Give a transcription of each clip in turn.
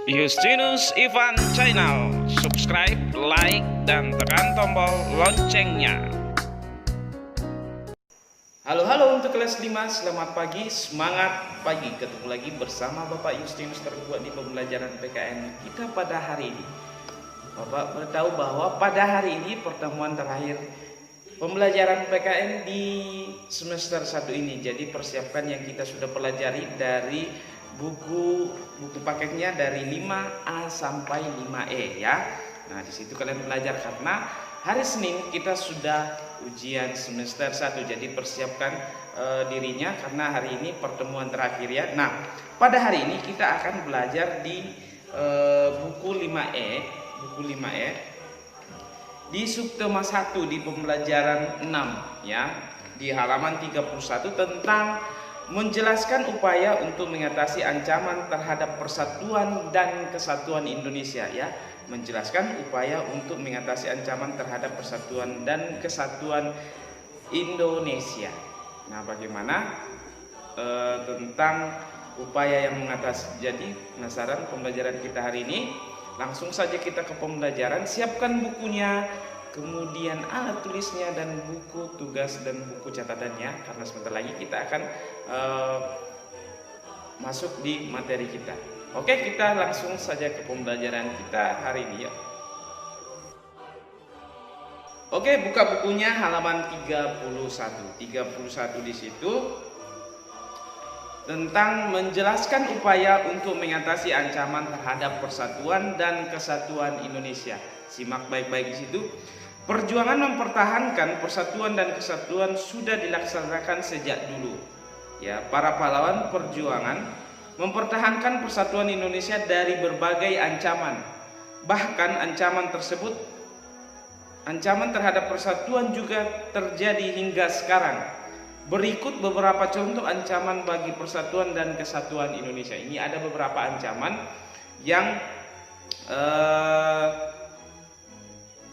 Justinus Ivan Channel. Subscribe, like, dan tekan tombol loncengnya. Halo untuk kelas 5, selamat pagi, semangat pagi. Ketemu lagi bersama Bapak Justinus terkuat di pembelajaran PKN kita pada hari ini. Bapak beritahu bahwa pada hari ini pertemuan terakhir pembelajaran PKN di semester 1 ini. Jadi persiapkan yang kita sudah pelajari dari buku paketnya dari 5A sampai 5E ya. Nah, di situ kalian belajar karena hari Senin kita sudah ujian semester 1. Jadi persiapkan dirinya karena hari ini pertemuan terakhir ya. Nah, pada hari ini kita akan belajar di buku 5E di subtema 1 di pembelajaran 6 ya, di halaman 31 tentang menjelaskan upaya untuk mengatasi ancaman terhadap persatuan dan kesatuan Indonesia ya. Menjelaskan upaya untuk mengatasi ancaman terhadap persatuan dan kesatuan Indonesia. Nah, bagaimana tentang upaya yang mengatasi. Jadi penasaran pembelajaran kita hari ini? Langsung saja kita ke pembelajaran. Siapkan bukunya, kemudian alat tulisnya dan buku tugas dan buku catatannya, karena sebentar lagi kita akan masuk di materi kita. Oke, kita langsung saja ke pembelajaran kita hari ini ya. Oke, buka bukunya halaman 31. 31 di situ tentang menjelaskan upaya untuk mengatasi ancaman terhadap persatuan dan kesatuan Indonesia. Simak baik-baik di situ. Perjuangan mempertahankan persatuan dan kesatuan sudah dilaksanakan sejak dulu. Ya, para pahlawan perjuangan mempertahankan persatuan Indonesia dari berbagai ancaman. Bahkan ancaman terhadap persatuan juga terjadi hingga sekarang. Berikut beberapa contoh ancaman bagi persatuan dan kesatuan Indonesia. Ini ada beberapa ancaman yang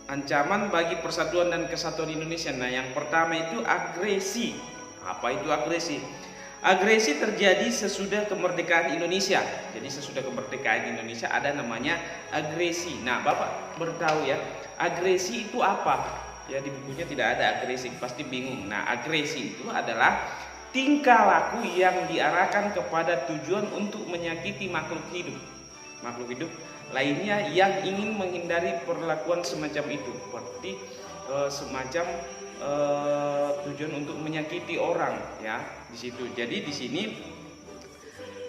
ancaman bagi persatuan dan kesatuan Indonesia. Nah, yang pertama itu agresi. Apa itu agresi? Agresi terjadi sesudah kemerdekaan Indonesia. Jadi sesudah kemerdekaan Indonesia ada namanya agresi. Nah, Bapak bertahu ya, agresi itu apa? Ya, di bukunya tidak ada agresi, pasti bingung. Nah, agresi itu adalah tingkah laku yang diarahkan kepada tujuan untuk menyakiti makhluk hidup lainnya yang ingin menghindari perlakuan semacam itu. Seperti semacam tujuan untuk menyakiti orang ya di situ. Jadi di sini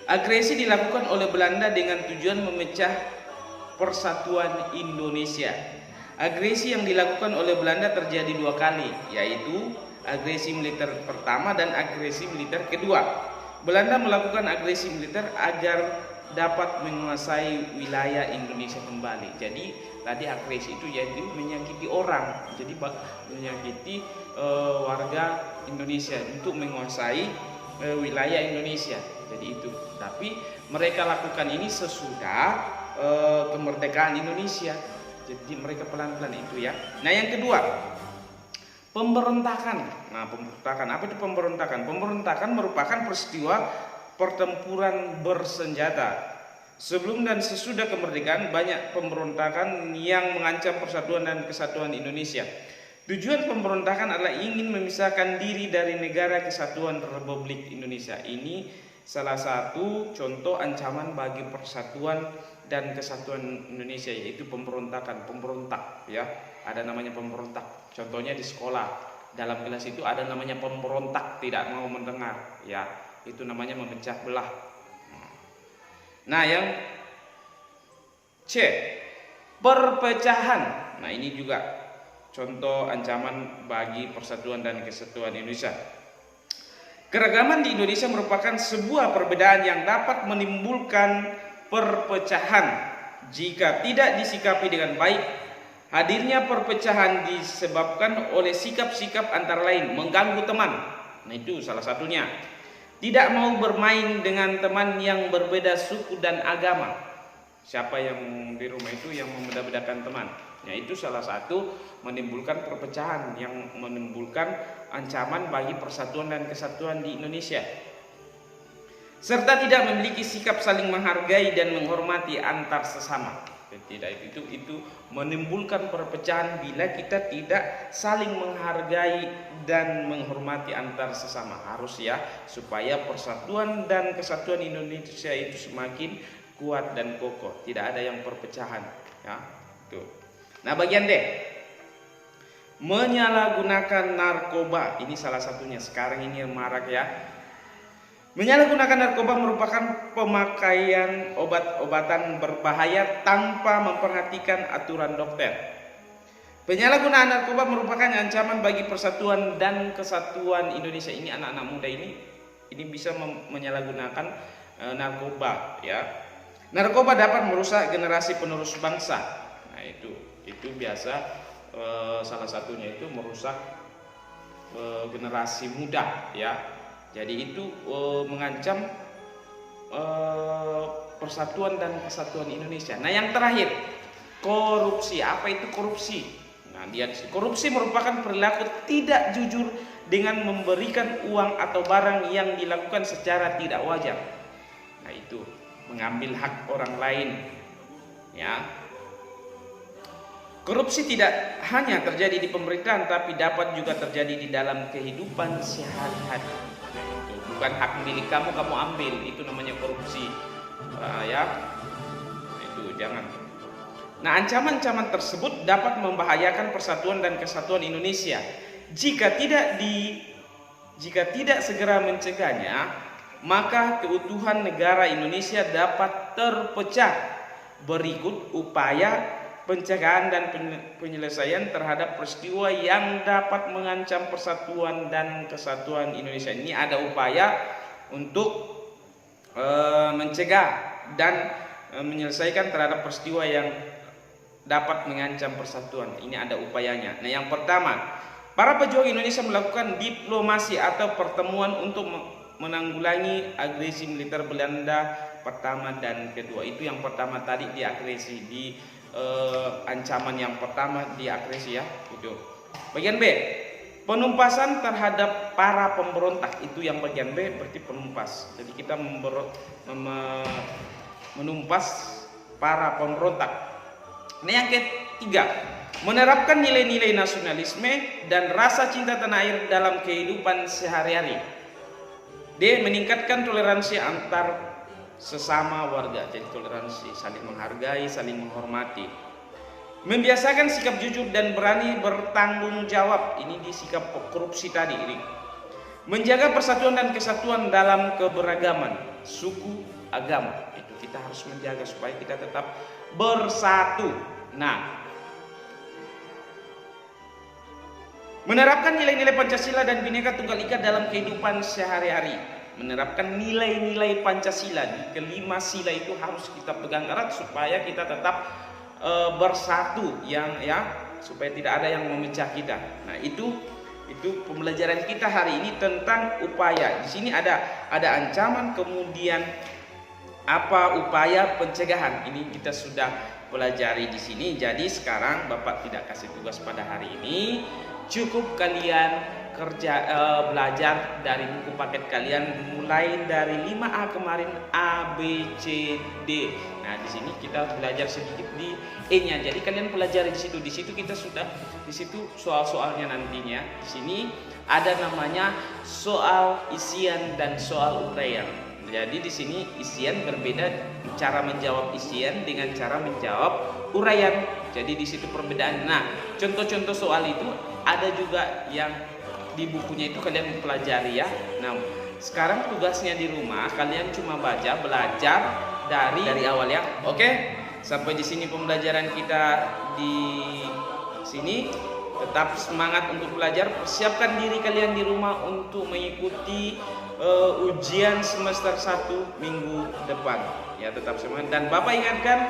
agresi dilakukan oleh Belanda dengan tujuan memecah persatuan Indonesia. Agresi yang dilakukan oleh Belanda terjadi dua kali, yaitu agresi militer pertama dan agresi militer kedua. Belanda melakukan agresi militer agar dapat menguasai wilayah Indonesia kembali. Jadi tadi agresi itu jadi menyakiti orang, jadi menyakiti warga Indonesia untuk menguasai wilayah Indonesia. Jadi itu. Tapi mereka lakukan ini sesudah kemerdekaan Indonesia. Jadi mereka pelan-pelan itu ya. Nah, yang kedua, pemberontakan. Nah, pemberontakan, apa itu pemberontakan? Pemberontakan merupakan peristiwa pertempuran bersenjata. Sebelum dan sesudah kemerdekaan banyak pemberontakan yang mengancam persatuan dan kesatuan Indonesia. Tujuan pemberontakan adalah ingin memisahkan diri dari negara kesatuan Republik Indonesia. Ini salah satu contoh ancaman bagi persatuan dan kesatuan Indonesia, yaitu pemberontakan, pemberontak ya. Ada namanya pemberontak. Contohnya di sekolah, dalam kelas itu ada namanya pemberontak, tidak mau mendengar ya. Itu namanya memecah belah. Nah, yang C, perpecahan. Nah, ini juga contoh ancaman bagi persatuan dan kesatuan Indonesia. Keragaman di Indonesia merupakan sebuah perbedaan yang dapat menimbulkan perpecahan jika tidak disikapi dengan baik. Hadirnya perpecahan disebabkan oleh sikap-sikap antara lain mengganggu teman. Nah, itu salah satunya. Tidak mau bermain dengan teman yang berbeda suku dan agama. Siapa yang di rumah itu yang membeda-bedakan teman? Ya, itu salah satu menimbulkan perpecahan, yang menimbulkan ancaman bagi persatuan dan kesatuan di Indonesia. serta tidak memiliki sikap saling menghargai dan menghormati antar sesama. Tidak, itu menimbulkan perpecahan bila kita tidak saling menghargai dan menghormati antar sesama. Harus ya, supaya persatuan dan kesatuan Indonesia itu semakin kuat dan kokoh, tidak ada yang perpecahan ya. Tuh. Nah, bagian D, menyalahgunakan narkoba. Ini salah satunya sekarang ini yang marak ya. Menyalahgunakan narkoba merupakan pemakaian obat-obatan berbahaya tanpa memperhatikan aturan dokter. Penyalahgunaan narkoba merupakan ancaman bagi persatuan dan kesatuan Indonesia. Ini anak-anak muda ini bisa menyalahgunakan narkoba ya. Narkoba dapat merusak generasi penerus bangsa. Nah, itu biasa salah satunya itu merusak generasi muda ya. Jadi itu mengancam persatuan dan kesatuan Indonesia. Nah, yang terakhir, korupsi. Apa itu korupsi? Nah, korupsi merupakan perilaku tidak jujur dengan memberikan uang atau barang yang dilakukan secara tidak wajar. Nah, itu mengambil hak orang lain. Ya. Korupsi tidak hanya terjadi di pemerintahan, tapi dapat juga terjadi di dalam kehidupan sehari-hari. Bukan hak milik kamu ambil, itu namanya korupsi ya. Itu jangan. Nah, ancaman-ancaman tersebut dapat membahayakan persatuan dan kesatuan Indonesia jika tidak segera mencegahnya, maka keutuhan negara Indonesia dapat terpecah. Berikut upaya pencegahan dan penyelesaian terhadap peristiwa yang dapat mengancam persatuan dan kesatuan Indonesia. Ini ada upaya untuk mencegah dan menyelesaikan terhadap peristiwa yang dapat mengancam persatuan. Ini ada upayanya. Nah, yang pertama, para pejuang Indonesia melakukan diplomasi atau pertemuan untuk menanggulangi agresi militer Belanda pertama dan kedua. Itu yang pertama tadi, di agresi, di ancaman yang pertama di agresi ya. Itu. Bagian B, penumpasan terhadap para pemberontak. Itu yang bagian B, berarti penumpas. Jadi kita menumpas para pemberontak. Nah, yang ketiga, menerapkan nilai-nilai nasionalisme dan rasa cinta tanah air dalam kehidupan sehari-hari. D, meningkatkan toleransi antar sesama warga. Jadi toleransi, saling menghargai, saling menghormati. Membiasakan sikap jujur dan berani bertanggung jawab. Ini di sikap korupsi tadi ini. Menjaga persatuan dan kesatuan dalam keberagaman suku, agama. Itu kita harus menjaga supaya kita tetap bersatu. Nah, menerapkan nilai-nilai Pancasila dan Bhinneka Tunggal Ika dalam kehidupan sehari-hari. Menerapkan nilai-nilai Pancasila, di kelima sila itu harus kita pegang erat supaya kita tetap bersatu, supaya tidak ada yang memecah kita. Nah, itu pembelajaran kita hari ini tentang upaya. Di sini ada ancaman, kemudian apa upaya pencegahan. Ini kita sudah pelajari di sini. Jadi sekarang Bapak tidak kasih tugas pada hari ini, cukup kalian belajar dari buku paket kalian mulai dari 5A kemarin, A, B, C, D. Nah, di sini kita belajar sedikit di E-nya. Jadi kalian pelajari di situ. Di situ kita sudah soal-soalnya nantinya. Di sini ada namanya soal isian dan soal uraian. Jadi di sini isian berbeda, cara menjawab isian dengan cara menjawab uraian. Jadi di situ perbedaan. Nah, contoh-contoh soal itu ada juga yang di bukunya itu kalian pelajari ya. Nah, sekarang tugasnya di rumah kalian cuma belajar dari awal ya. Oke? Sampai di sini pembelajaran kita di sini. Tetap semangat untuk belajar. Persiapkan diri kalian di rumah untuk mengikuti ujian semester 1 minggu depan. Ya, tetap semangat dan Bapak ingatkan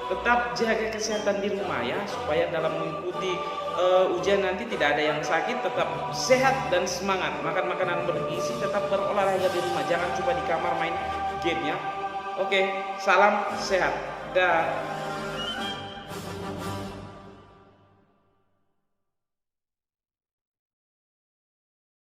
tetap jaga kesehatan di rumah ya, supaya dalam mengikuti ujian nanti tidak ada yang sakit, tetap sehat dan semangat. Makan makanan bergizi, tetap berolahraga di rumah, jangan cuma di kamar main game ya. Oke, salam sehat. Dah.